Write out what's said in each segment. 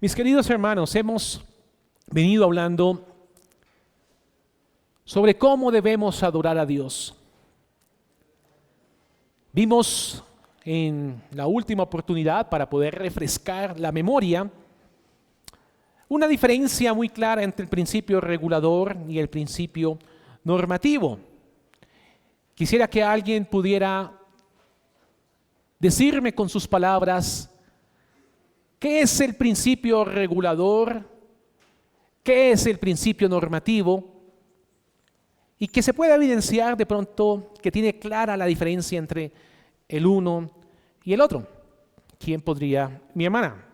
Mis queridos hermanos, hemos venido hablando sobre cómo debemos adorar a Dios. Vimos en la última oportunidad, para poder refrescar la memoria, una diferencia muy clara entre el principio regulador y el principio normativo. Quisiera que alguien pudiera decirme con sus palabras qué es el principio regulador, qué es el principio normativo, y que se pueda evidenciar de pronto que tiene clara la diferencia entre el uno y el otro. ¿Quién podría? Mi hermana.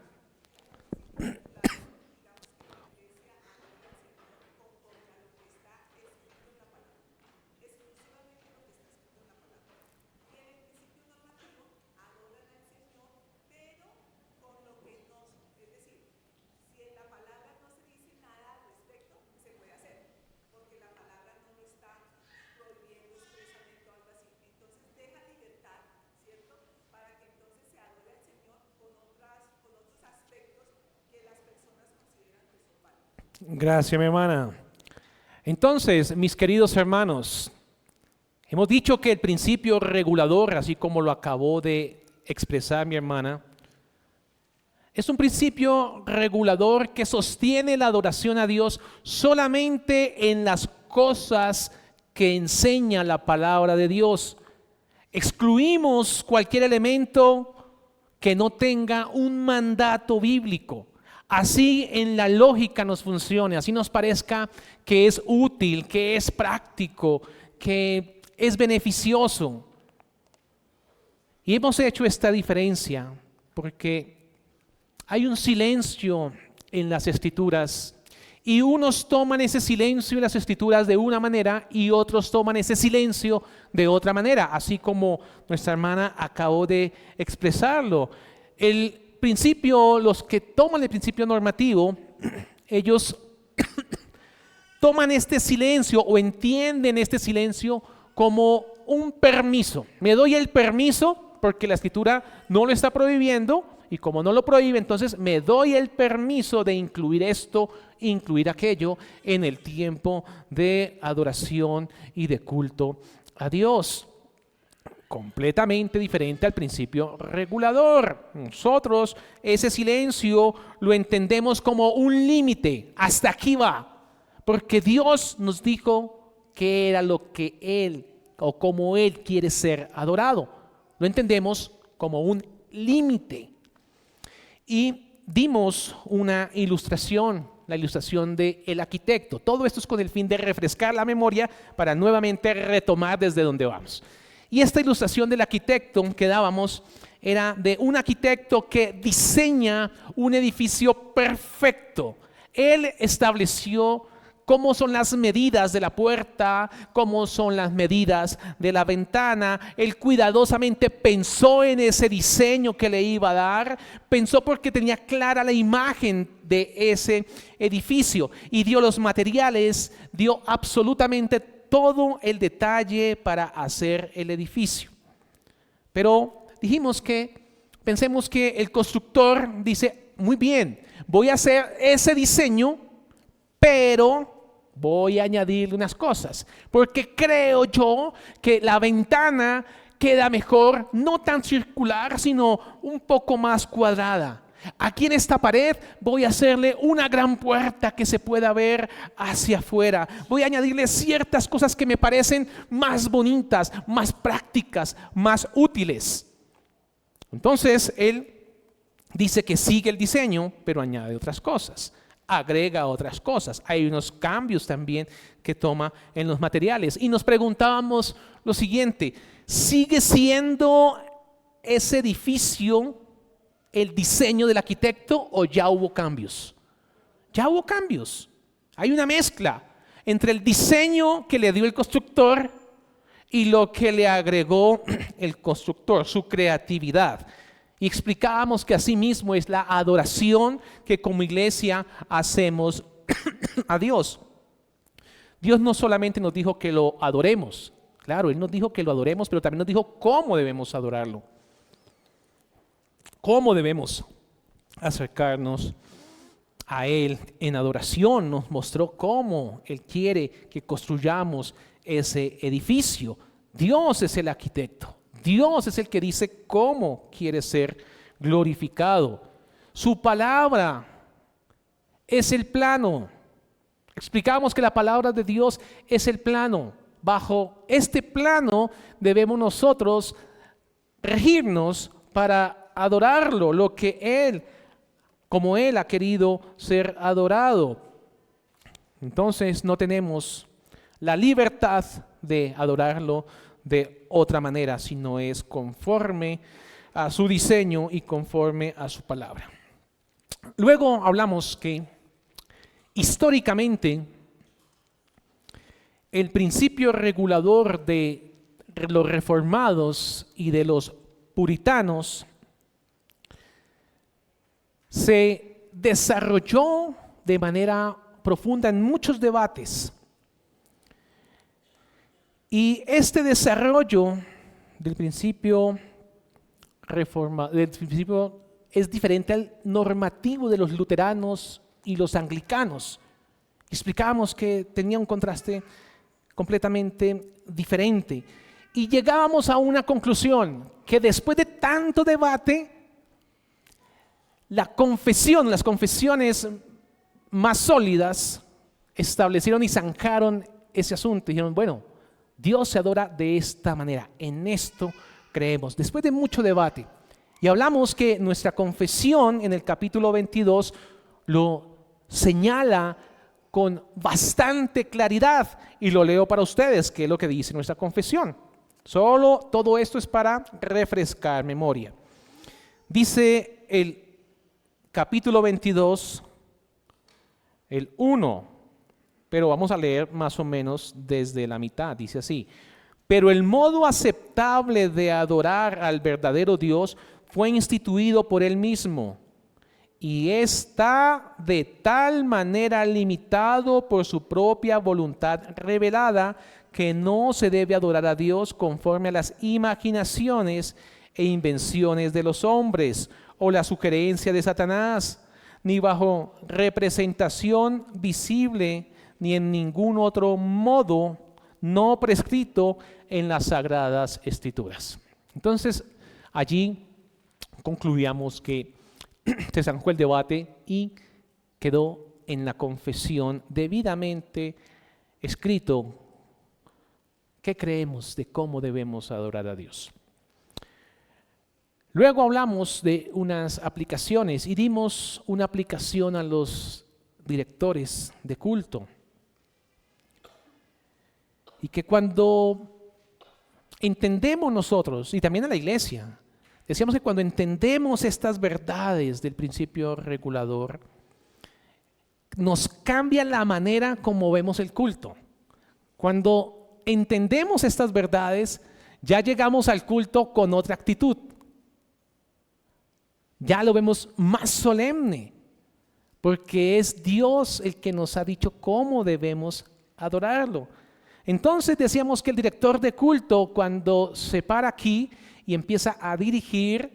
Gracias, mi hermana. Entonces, mis queridos hermanos, hemos dicho que el principio regulador, así como lo acabó de expresar mi hermana, es un principio regulador que sostiene la adoración a Dios solamente en las cosas que enseña la palabra de Dios. Excluimos cualquier elemento que no tenga un mandato bíblico. Así en la lógica nos funcione, así nos parezca que es útil, que es práctico, que es beneficioso. Y hemos hecho esta diferencia porque hay un silencio en las Escrituras y unos toman ese silencio en las Escrituras de una manera y otros toman ese silencio de otra manera, así como nuestra hermana acabó de expresarlo. El principio, los que toman el principio normativo, ellos toman este silencio o entienden este silencio como un permiso. Me doy el permiso porque la Escritura no lo está prohibiendo y como no lo prohíbe, entonces me doy el permiso de incluir esto, incluir aquello en el tiempo de adoración y de culto a Dios. Completamente diferente al principio regulador. Nosotros ese silencio lo entendemos como un límite. Hasta aquí va. Porque Dios nos dijo que era lo que Él o como Él quiere ser adorado. Lo entendemos como un límite. Y dimos una ilustración, la ilustración del arquitecto. Todo esto es con el fin de refrescar la memoria para nuevamente retomar desde donde vamos. Y esta ilustración del arquitecto que dábamos era de un arquitecto que diseña un edificio perfecto. Él estableció cómo son las medidas de la puerta, cómo son las medidas de la ventana. Él cuidadosamente pensó en ese diseño que le iba a dar. Pensó porque tenía clara la imagen de ese edificio y dio los materiales, dio absolutamente todo el detalle para hacer el edificio. Pero dijimos que, pensemos que el constructor dice, muy bien, voy a hacer ese diseño, pero voy a añadirle unas cosas, porque creo yo que la ventana queda mejor, no tan circular, sino un poco más cuadrada. Aquí en esta pared voy a hacerle una gran puerta que se pueda ver hacia afuera. Voy a añadirle ciertas cosas que me parecen más bonitas, más prácticas, más útiles. Entonces él dice que sigue el diseño, pero añade otras cosas, agrega otras cosas. Hay unos cambios también que toma en los materiales. Y nos preguntábamos lo siguiente: ¿sigue siendo ese edificio el diseño del arquitecto o ya hubo cambios? Ya hubo cambios. Hay una mezcla entre el diseño que le dio el constructor y lo que le agregó el constructor, su creatividad. Y explicábamos que así mismo es la adoración que como iglesia hacemos a Dios. Dios no solamente nos dijo que lo adoremos, claro, Él nos dijo que lo adoremos, pero también nos dijo cómo debemos adorarlo. ¿Cómo debemos acercarnos a Él en adoración, nos mostró cómo Él quiere que construyamos ese edificio. Dios es el arquitecto, Dios es el que dice cómo quiere ser glorificado. Su palabra es el plano. Explicamos que la palabra de Dios es el plano. Bajo este plano debemos nosotros regirnos para adorarlo, lo que Él, como Él ha querido ser adorado. Entonces no tenemos la libertad de adorarlo de otra manera, sino es conforme a su diseño y conforme a su palabra. Luego hablamos que históricamente el principio regulador de los reformados y de los puritanos se desarrolló de manera profunda en muchos debates. Y este desarrollo del principio es diferente al normativo de los luteranos y los anglicanos. Explicábamos que tenía un contraste completamente diferente. Y llegábamos a una conclusión, que después de tanto debate, las confesiones más sólidas establecieron y zanjaron ese asunto. Dijeron, bueno, Dios se adora de esta manera, en esto creemos. Después de mucho debate, y hablamos que nuestra confesión en el capítulo 22 lo señala con bastante claridad, y lo leo para ustedes, que es lo que dice nuestra confesión. Solo todo esto es para refrescar memoria. Dice el capítulo 22, el 1, pero vamos a leer más o menos desde la mitad. Dice así: pero el modo aceptable de adorar al verdadero Dios fue instituido por Él mismo, y está de tal manera limitado por su propia voluntad revelada, que no se debe adorar a Dios conforme a las imaginaciones e invenciones de los hombres o la sugerencia de Satanás, ni bajo representación visible, ni en ningún otro modo no prescrito en las Sagradas Escrituras. Entonces, allí concluíamos que se zanjó el debate y quedó en la confesión debidamente escrito qué creemos de cómo debemos adorar a Dios. Luego hablamos de unas aplicaciones y dimos una aplicación a los directores de culto. Y que cuando entendemos nosotros, y también a la iglesia, decíamos que cuando entendemos estas verdades del principio regulador, nos cambia la manera como vemos el culto. Cuando entendemos estas verdades, ya llegamos al culto con otra actitud. Ya lo vemos más solemne, porque es Dios el que nos ha dicho cómo debemos adorarlo. Entonces decíamos que el director de culto, cuando se para aquí y empieza a dirigir,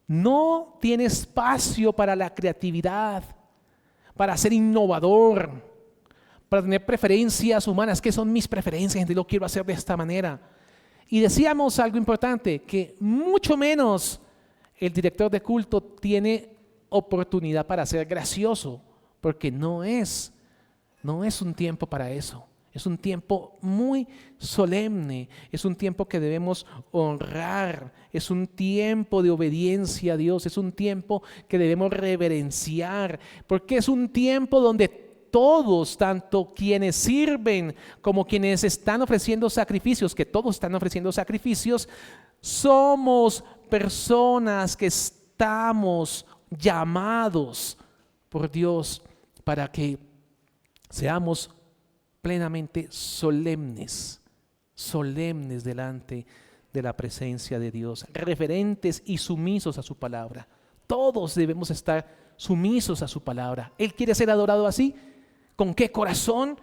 no tiene espacio para la creatividad, para ser innovador, para tener preferencias humanas. ¿Qué son mis preferencias? Entonces lo quiero hacer de esta manera. Y decíamos algo importante, que mucho menos el director de culto tiene oportunidad para ser gracioso, porque no es un tiempo para eso. Es un tiempo muy solemne, es un tiempo que debemos honrar, es un tiempo de obediencia a Dios, es un tiempo que debemos reverenciar, porque es un tiempo donde todos, tanto quienes sirven como quienes están ofreciendo sacrificios, que todos están ofreciendo sacrificios, somos personas que estamos llamados por Dios para que seamos plenamente solemnes delante de la presencia de Dios, reverentes y sumisos a su palabra. Todos debemos estar sumisos a su palabra. Él quiere ser adorado así. ¿Con qué corazón?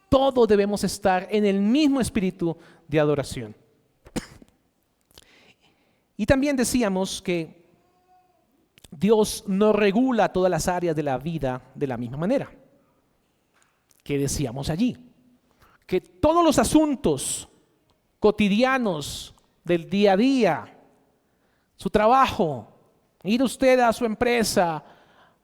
Todos debemos estar en el mismo espíritu de adoración. Y también decíamos que Dios no regula todas las áreas de la vida de la misma manera. ¿Qué decíamos allí? Que todos los asuntos cotidianos del día a día, su trabajo, ir usted a su empresa,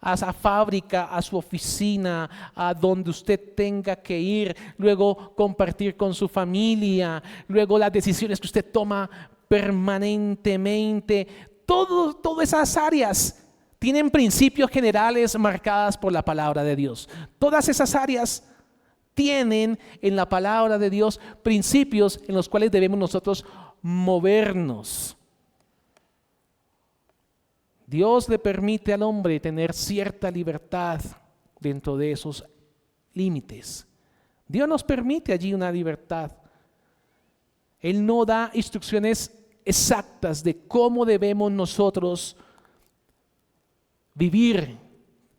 a esa fábrica, a su oficina, a donde usted tenga que ir, luego compartir con su familia, luego las decisiones que usted toma permanentemente, todas esas áreas tienen principios generales marcadas por la palabra de Dios. Todas esas áreas tienen en la palabra de Dios principios en los cuales debemos nosotros movernos. Dios le permite al hombre tener cierta libertad dentro de esos límites. Dios nos permite allí una libertad. Él no da instrucciones exactas de cómo debemos nosotros vivir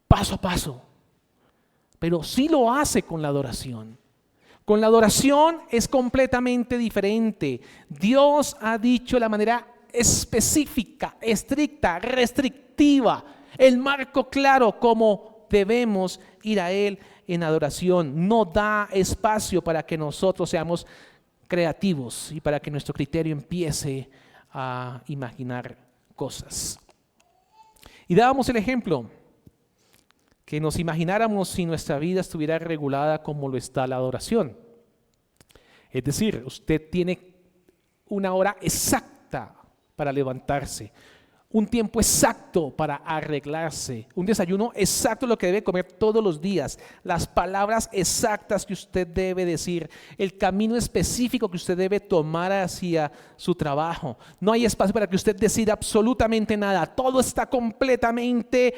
paso a paso, pero sí lo hace con la adoración. Con la adoración es completamente diferente. Dios ha dicho la manera específica, estricta, restrictiva, el marco claro cómo debemos ir a Él en adoración. No da espacio para que nosotros seamos creativos y para que nuestro criterio empiece a imaginar cosas. Y dábamos el ejemplo que nos imagináramos si nuestra vida estuviera regulada como lo está la adoración. Es decir, usted tiene una hora exacta para levantarse, un tiempo exacto para arreglarse, un desayuno exacto lo que debe comer todos los días, las palabras exactas que usted debe decir, el camino específico que usted debe tomar hacia su trabajo. No hay espacio para que usted decida absolutamente nada, todo está completamente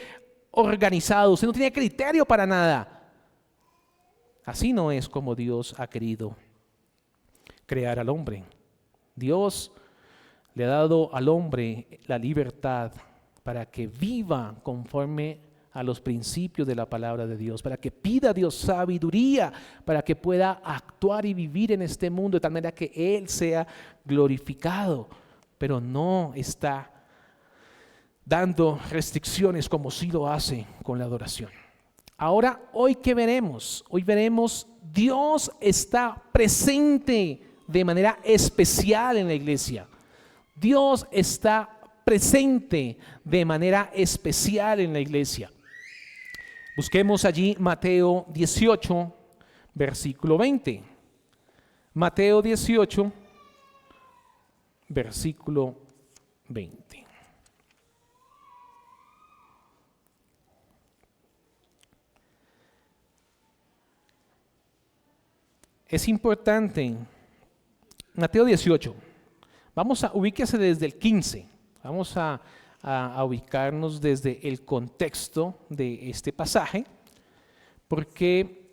organizado, usted no tiene criterio para nada. Así no es como Dios ha querido crear al hombre. Dios le ha dado al hombre la libertad para que viva conforme a los principios de la palabra de Dios, para que pida a Dios sabiduría, para que pueda actuar y vivir en este mundo de tal manera que Él sea glorificado, pero no está dando restricciones como sí lo hace con la adoración. Ahora, hoy ¿qué veremos? Hoy veremos Dios está presente de manera especial en la iglesia. Dios está presente de manera especial en la iglesia. Busquemos allí Mateo 18, versículo 20. Mateo 18, versículo 20. Es importante, Mateo 18, ubíquese desde el 15, vamos a ubicarnos desde el contexto de este pasaje, porque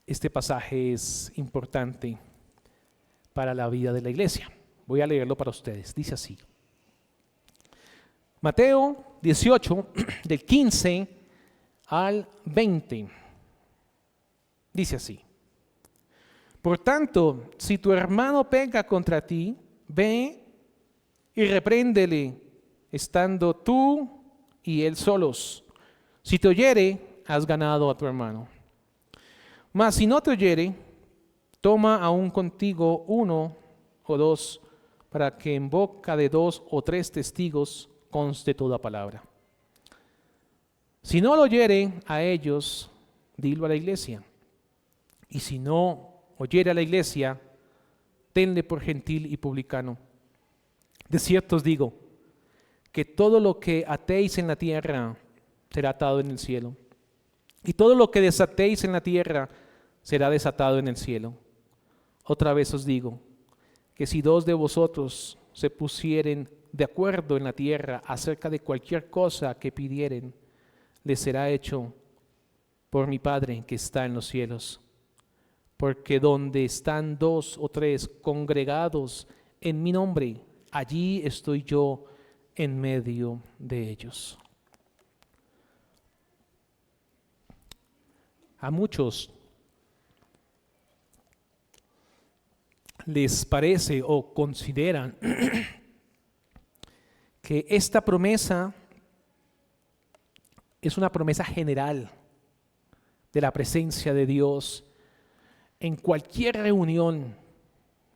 este pasaje es importante para la vida de la iglesia. Voy a leerlo para ustedes, dice así. Mateo 18, del 15 al 20, dice así. Por tanto, si tu hermano peca contra ti, ve y repréndele, estando tú y él solos. Si te oyere, has ganado a tu hermano. Mas si no te oyere, toma aún contigo uno o dos, para que en boca de 2 o 3 testigos conste toda palabra. Si no lo oyere a ellos, dilo a la iglesia. Y si no oyere a la iglesia, tenle por gentil y publicano. De cierto os digo, que todo lo que atéis en la tierra será atado en el cielo, y todo lo que desatéis en la tierra será desatado en el cielo. Otra vez os digo, que si 2 de vosotros se pusieren de acuerdo en la tierra acerca de cualquier cosa que pidieren, les será hecho por mi Padre que está en los cielos. Porque donde están 2 o 3 congregados en mi nombre, allí estoy yo en medio de ellos. A muchos les parece o consideran que esta promesa es una promesa general de la presencia de Dios en cualquier reunión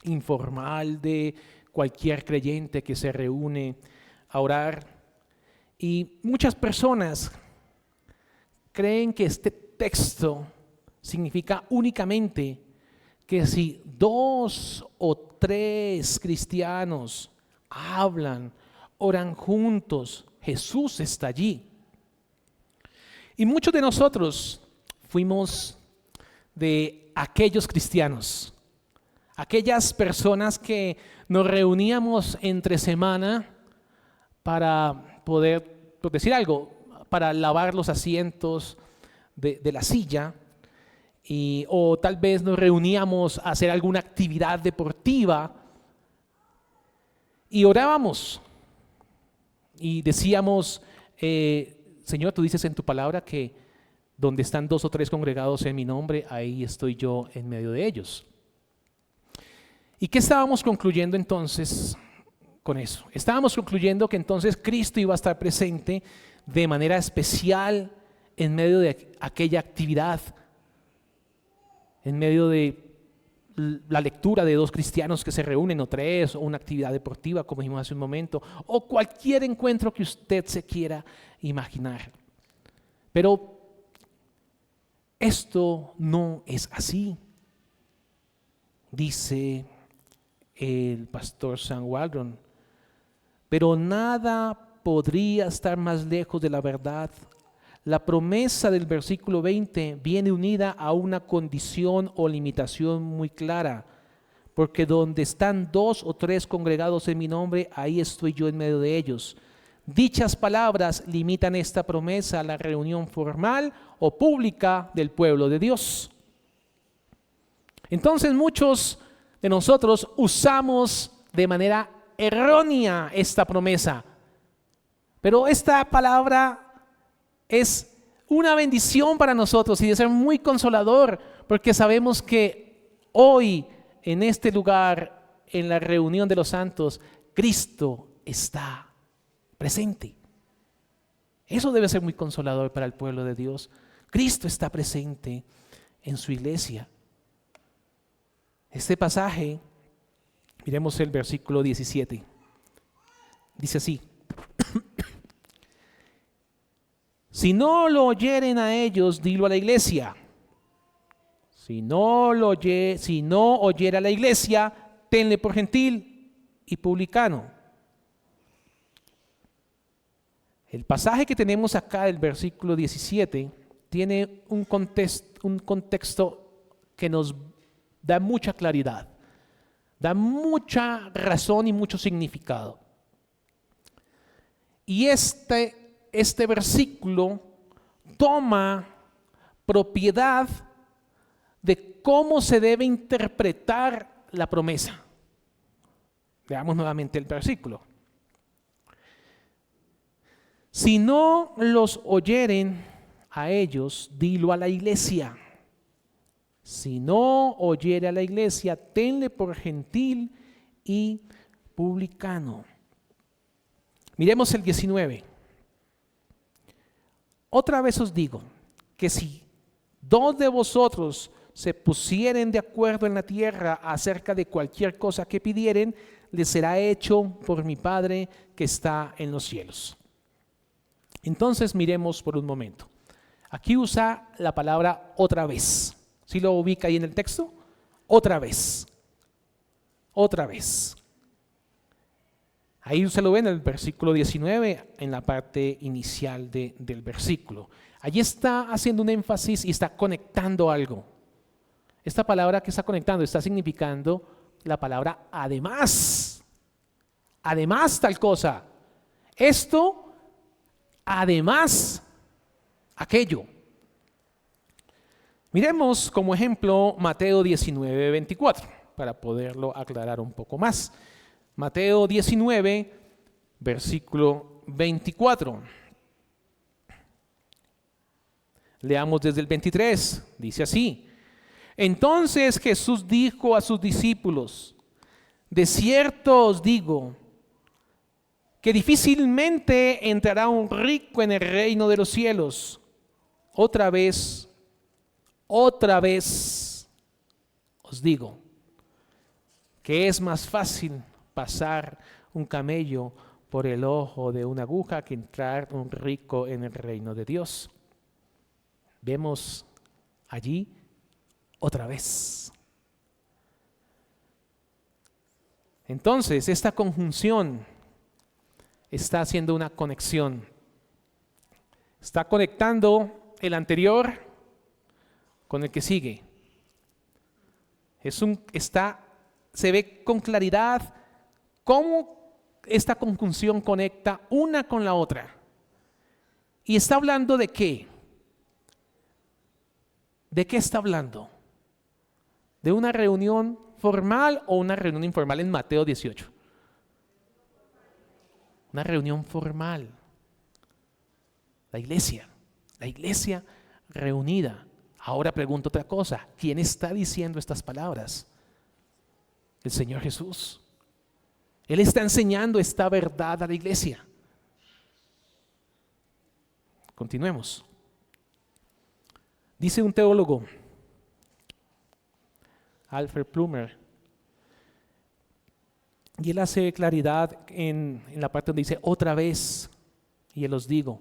informal de cualquier creyente que se reúne a orar. Y muchas personas creen que este texto significa únicamente que si 2 o 3 cristianos hablan, oran juntos, Jesús está allí. Y muchos de nosotros fuimos de aquellos cristianos, aquellas personas que nos reuníamos entre semana para poder, por decir algo, para lavar los asientos de la silla, o tal vez nos reuníamos a hacer alguna actividad deportiva y orábamos y decíamos, Señor, tú dices en tu palabra que donde están 2 o 3 congregados en mi nombre, ahí estoy yo en medio de ellos. ¿Y qué estábamos concluyendo entonces con eso? Estábamos concluyendo que entonces Cristo iba a estar presente de manera especial en medio de aquella actividad, en medio de la lectura de 2 cristianos que se reúnen, o 3, o una actividad deportiva, como dijimos hace un momento, o cualquier encuentro que usted se quiera imaginar. Pero esto no es así. Dice el pastor Sam Waldron, pero nada podría estar más lejos de la verdad. La promesa del versículo 20 viene unida a una condición o limitación muy clara, porque donde están 2 o 3 congregados en mi nombre, ahí estoy yo en medio de ellos. Dichas palabras limitan esta promesa a la reunión formal o pública del pueblo de Dios. Entonces muchos de nosotros usamos de manera errónea esta promesa, pero esta palabra es una bendición para nosotros y debe ser muy consolador, porque sabemos que hoy en este lugar, en la reunión de los santos, Cristo está presente. Eso debe ser muy consolador para el pueblo de Dios. Cristo está presente en su iglesia. Este pasaje, miremos el versículo 17. Dice así: si no lo oyeren a ellos, dilo a la iglesia. Si no oyera a la iglesia, tenle por gentil y publicano. El pasaje que tenemos acá, el versículo 17, tiene un contexto que nos da mucha claridad, da mucha razón y mucho significado. Y este versículo toma propiedad de cómo se debe interpretar la promesa. Veamos nuevamente el versículo. Si no los oyeren a ellos, dilo a la iglesia. Si no oyere a la iglesia, tenle por gentil y publicano. Miremos el 19. Otra vez os digo que si 2 de vosotros se pusieren de acuerdo en la tierra acerca de cualquier cosa que pidieren, les será hecho por mi Padre que está en los cielos. Entonces miremos por un momento. Aquí usa la palabra otra vez. ¿Sí lo ubica ahí en el texto? Otra vez. Otra vez. Ahí se lo ve en el versículo 19, en la parte inicial del versículo. Allí está haciendo un énfasis y está conectando algo. Esta palabra que está conectando está significando la palabra además. Además tal cosa. Esto, además aquello. Miremos como ejemplo Mateo 19, 24, para poderlo aclarar un poco más. Mateo 19, versículo 24. Leamos desde el 23, dice así: entonces Jesús dijo a sus discípulos: de cierto os digo que difícilmente entrará un rico en el reino de los cielos. Otra vez os digo que es más fácil pasar un camello por el ojo de una aguja que entrar un rico en el reino de Dios. Vemos allí otra vez. Entonces, esta conjunción está haciendo una conexión. Está conectando el anterior con el que sigue. Se ve con claridad cómo esta conjunción conecta una con la otra. Y está hablando de qué. ¿De qué está hablando? ¿De una reunión formal o una reunión informal en Mateo 18? Una reunión formal. La iglesia reunida. Ahora pregunto otra cosa. ¿Quién está diciendo estas palabras? El Señor Jesús. Él está enseñando esta verdad a la iglesia. Continuemos. Dice un teólogo, Alfred Plummer, y él hace claridad en la parte donde dice otra vez, y él os digo.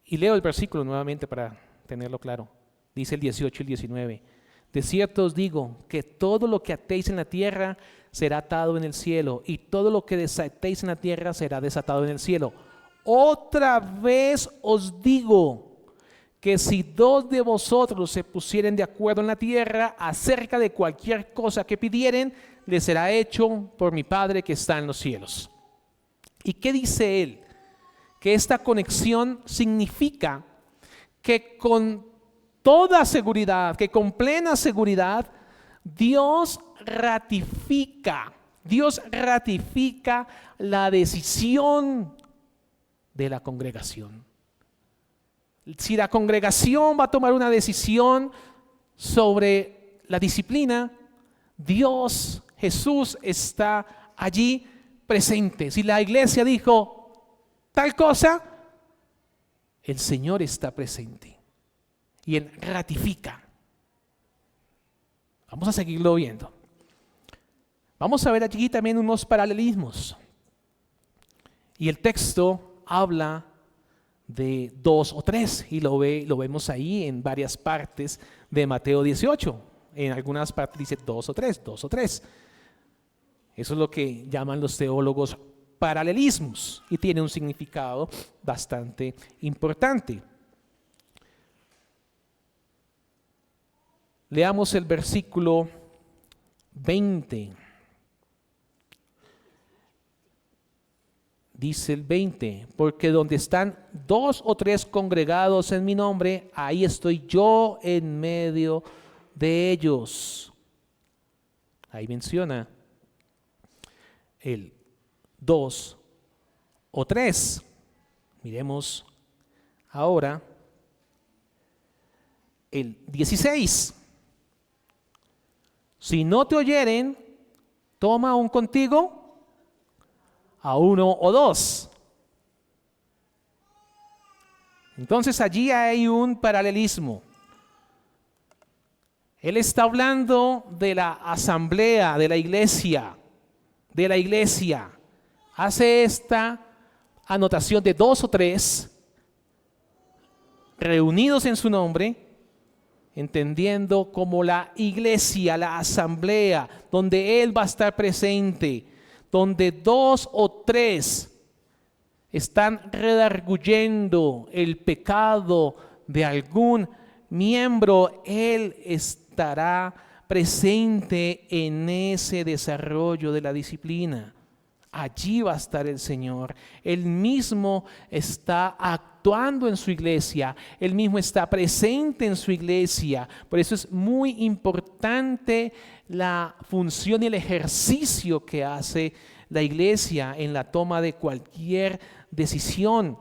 Y leo el versículo nuevamente para tenerlo claro. Dice el 18 y el 19. De cierto os digo que todo lo que atéis en la tierra será atado en el cielo, y todo lo que desatéis en la tierra será desatado en el cielo. Otra vez os digo que si dos de vosotros se pusieren de acuerdo en la tierra acerca de cualquier cosa que pidieren, les será hecho por mi Padre que está en los cielos. ¿Y qué dice él? Que esta conexión significa que con toda seguridad, que con plena seguridad, Dios ratifica la decisión de la congregación. Si la congregación va a tomar una decisión sobre la disciplina, Dios, Jesús está allí presente. Si la iglesia dijo tal cosa, el Señor está presente y Él ratifica. Vamos a seguirlo viendo. Vamos a ver allí también unos paralelismos. Y el texto habla de 2 o 3 y lo vemos ahí en varias partes de Mateo 18. En algunas partes dice 2 o 3, 2 o 3. Eso es lo que llaman los teólogos paralelismos y tiene un significado bastante importante. Leamos el versículo 20. Dice el 20, porque donde están 2 o 3 congregados en mi nombre, ahí estoy yo en medio de ellos. Ahí menciona el 2 o 3. Miremos ahora el 16. Si no te oyeren, toma aún contigo a 1 o 2. Entonces allí hay un paralelismo. Él está hablando de la asamblea, de la iglesia. Hace esta anotación de 2 o 3 reunidos en su nombre, entendiendo como la iglesia, la asamblea, donde Él va a estar presente, donde 2 o 3 están redarguyendo el pecado de algún miembro, Él estará presente en ese desarrollo de la disciplina. Allí va a estar el Señor. Él mismo está actuando en su iglesia. Él mismo está presente en su iglesia. Por eso es muy importante la función y el ejercicio que hace la iglesia en la toma de cualquier decisión.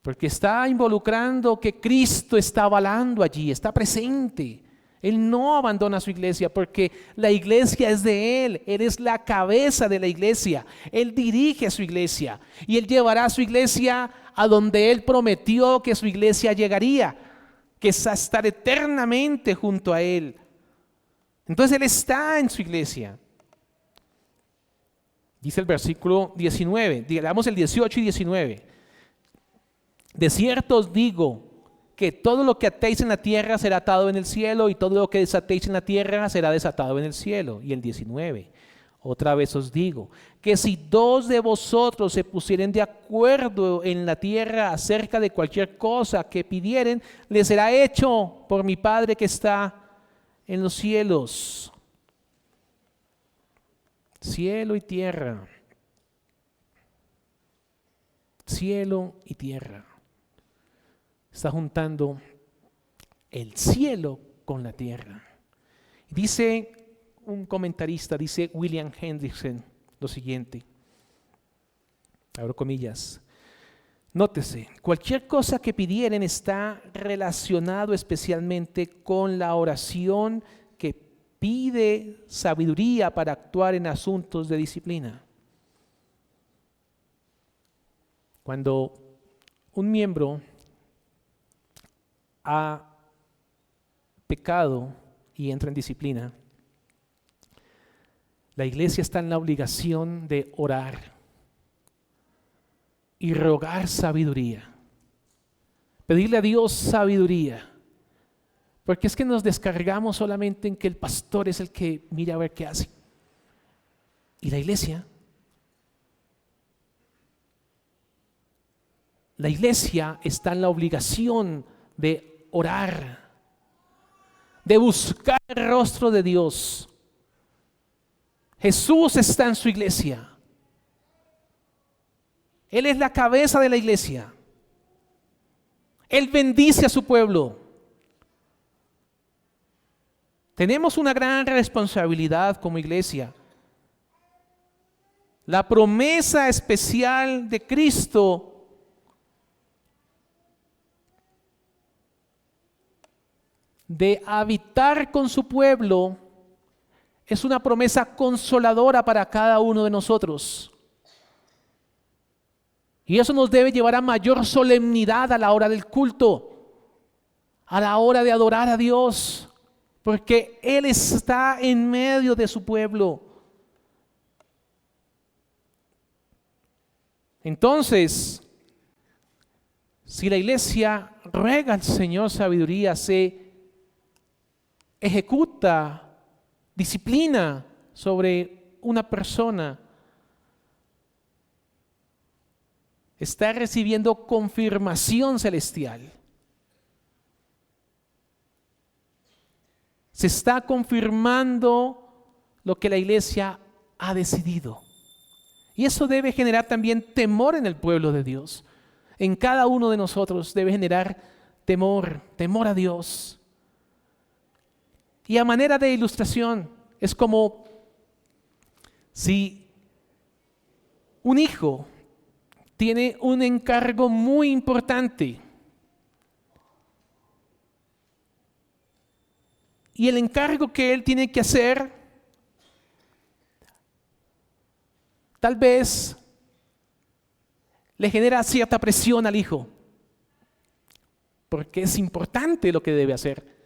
Porque está involucrando que Cristo está avalando allí, está presente. Él no abandona su iglesia porque la iglesia es de Él. Él es la cabeza de la iglesia. Él dirige a su iglesia y Él llevará a su iglesia a donde Él prometió que su iglesia llegaría, que es a estar eternamente junto a Él. Entonces Él está en su iglesia. Dice el versículo 19, digamos el 18 y 19. De cierto os digo que todo lo que atéis en la tierra será atado en el cielo, y todo lo que desatéis en la tierra será desatado en el cielo. Y el 19, otra vez os digo, que si dos de vosotros se pusieren de acuerdo en la tierra acerca de cualquier cosa que pidieren, les será hecho por mi Padre que está en los cielos. Cielo y tierra. Cielo y tierra. Está juntando el cielo con la tierra. Dice un comentarista, dice William Hendrickson, lo siguiente, abro comillas: nótese, cualquier cosa que pidieren está relacionado especialmente con la oración que pide sabiduría para actuar en asuntos de disciplina. Cuando un miembro ha pecado y entra en disciplina, la iglesia está en la obligación de orar y rogar sabiduría, pedirle a Dios sabiduría, porque es que nos descargamos solamente en que el pastor es el que mira a ver qué hace. ¿Y la iglesia? La iglesia está en la obligación de orar, de buscar el rostro de Dios. Jesús está en su iglesia. Él es la cabeza de la iglesia. Él bendice a su pueblo. Tenemos una gran responsabilidad como iglesia. La promesa especial de Cristo de habitar con su pueblo es una promesa consoladora para cada uno de nosotros. Y eso nos debe llevar a mayor solemnidad a la hora del culto, a la hora de adorar a Dios, porque Él está en medio de su pueblo. Entonces, si la iglesia ruega al Señor sabiduría, se ejecuta disciplina sobre una persona, está recibiendo confirmación celestial. Se está confirmando lo que la iglesia ha decidido. Y eso debe generar también temor en el pueblo de Dios. En cada uno de nosotros debe generar temor a Dios. Y a manera de ilustración, es como si un hijo tiene un encargo muy importante y el encargo que él tiene que hacer tal vez le genera cierta presión al hijo, porque es importante lo que debe hacer.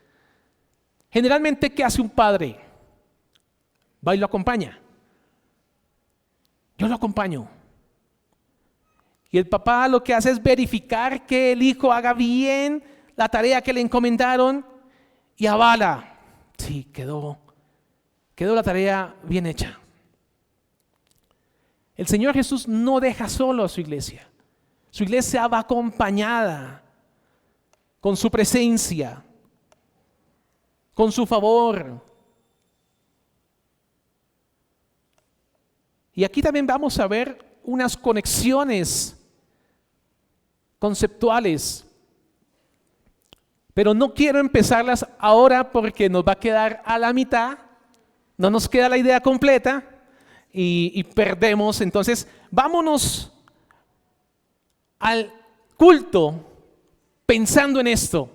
Generalmente, ¿qué hace un padre? Va y lo acompaña. Yo lo acompaño. Y el papá lo que hace es verificar que el hijo haga bien la tarea que le encomendaron y avala. Sí, quedó la tarea bien hecha. El Señor Jesús no deja solo a su iglesia. Su iglesia va acompañada con su presencia, con su favor. Y aquí también vamos a ver unas conexiones conceptuales, pero no quiero empezarlas ahora porque nos va a quedar a la mitad, no nos queda la idea completa y perdemos. Entonces, vámonos al culto pensando en esto.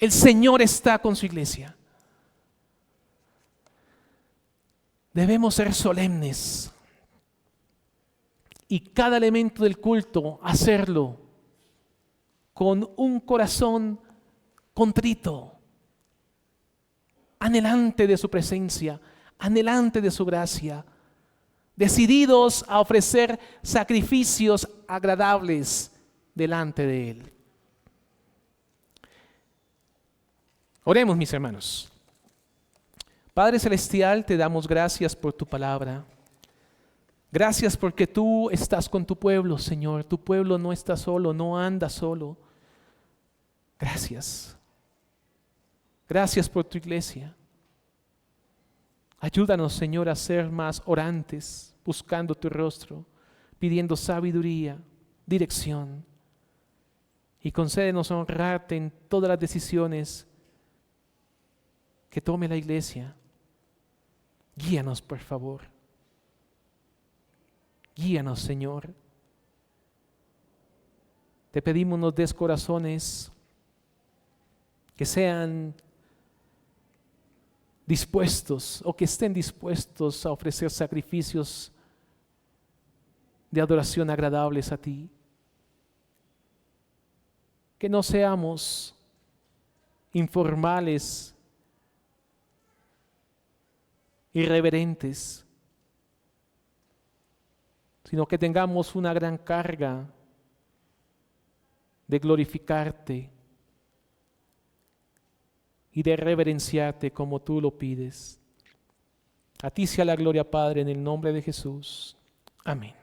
El Señor está con su iglesia. Debemos ser solemnes y cada elemento del culto hacerlo con un corazón contrito, anhelante de su presencia, anhelante de su gracia, decididos a ofrecer sacrificios agradables delante de Él. Oremos, mis hermanos. Padre Celestial, te damos gracias por tu palabra. Gracias porque tú estás con tu pueblo, Señor. Tu pueblo no está solo, no anda solo. Gracias. Gracias por tu iglesia. Ayúdanos, Señor, a ser más orantes, buscando tu rostro, pidiendo sabiduría, dirección. Y concédenos honrarte en todas las decisiones que tome la iglesia. Guíanos, por favor. Guíanos, Señor. Te pedimos nos des corazones que sean dispuestos o que estén dispuestos a ofrecer sacrificios de adoración agradables a ti. Que no seamos informales, irreverentes, sino que tengamos una gran carga de glorificarte y de reverenciarte como tú lo pides. A ti sea la gloria, Padre, en el nombre de Jesús. Amén.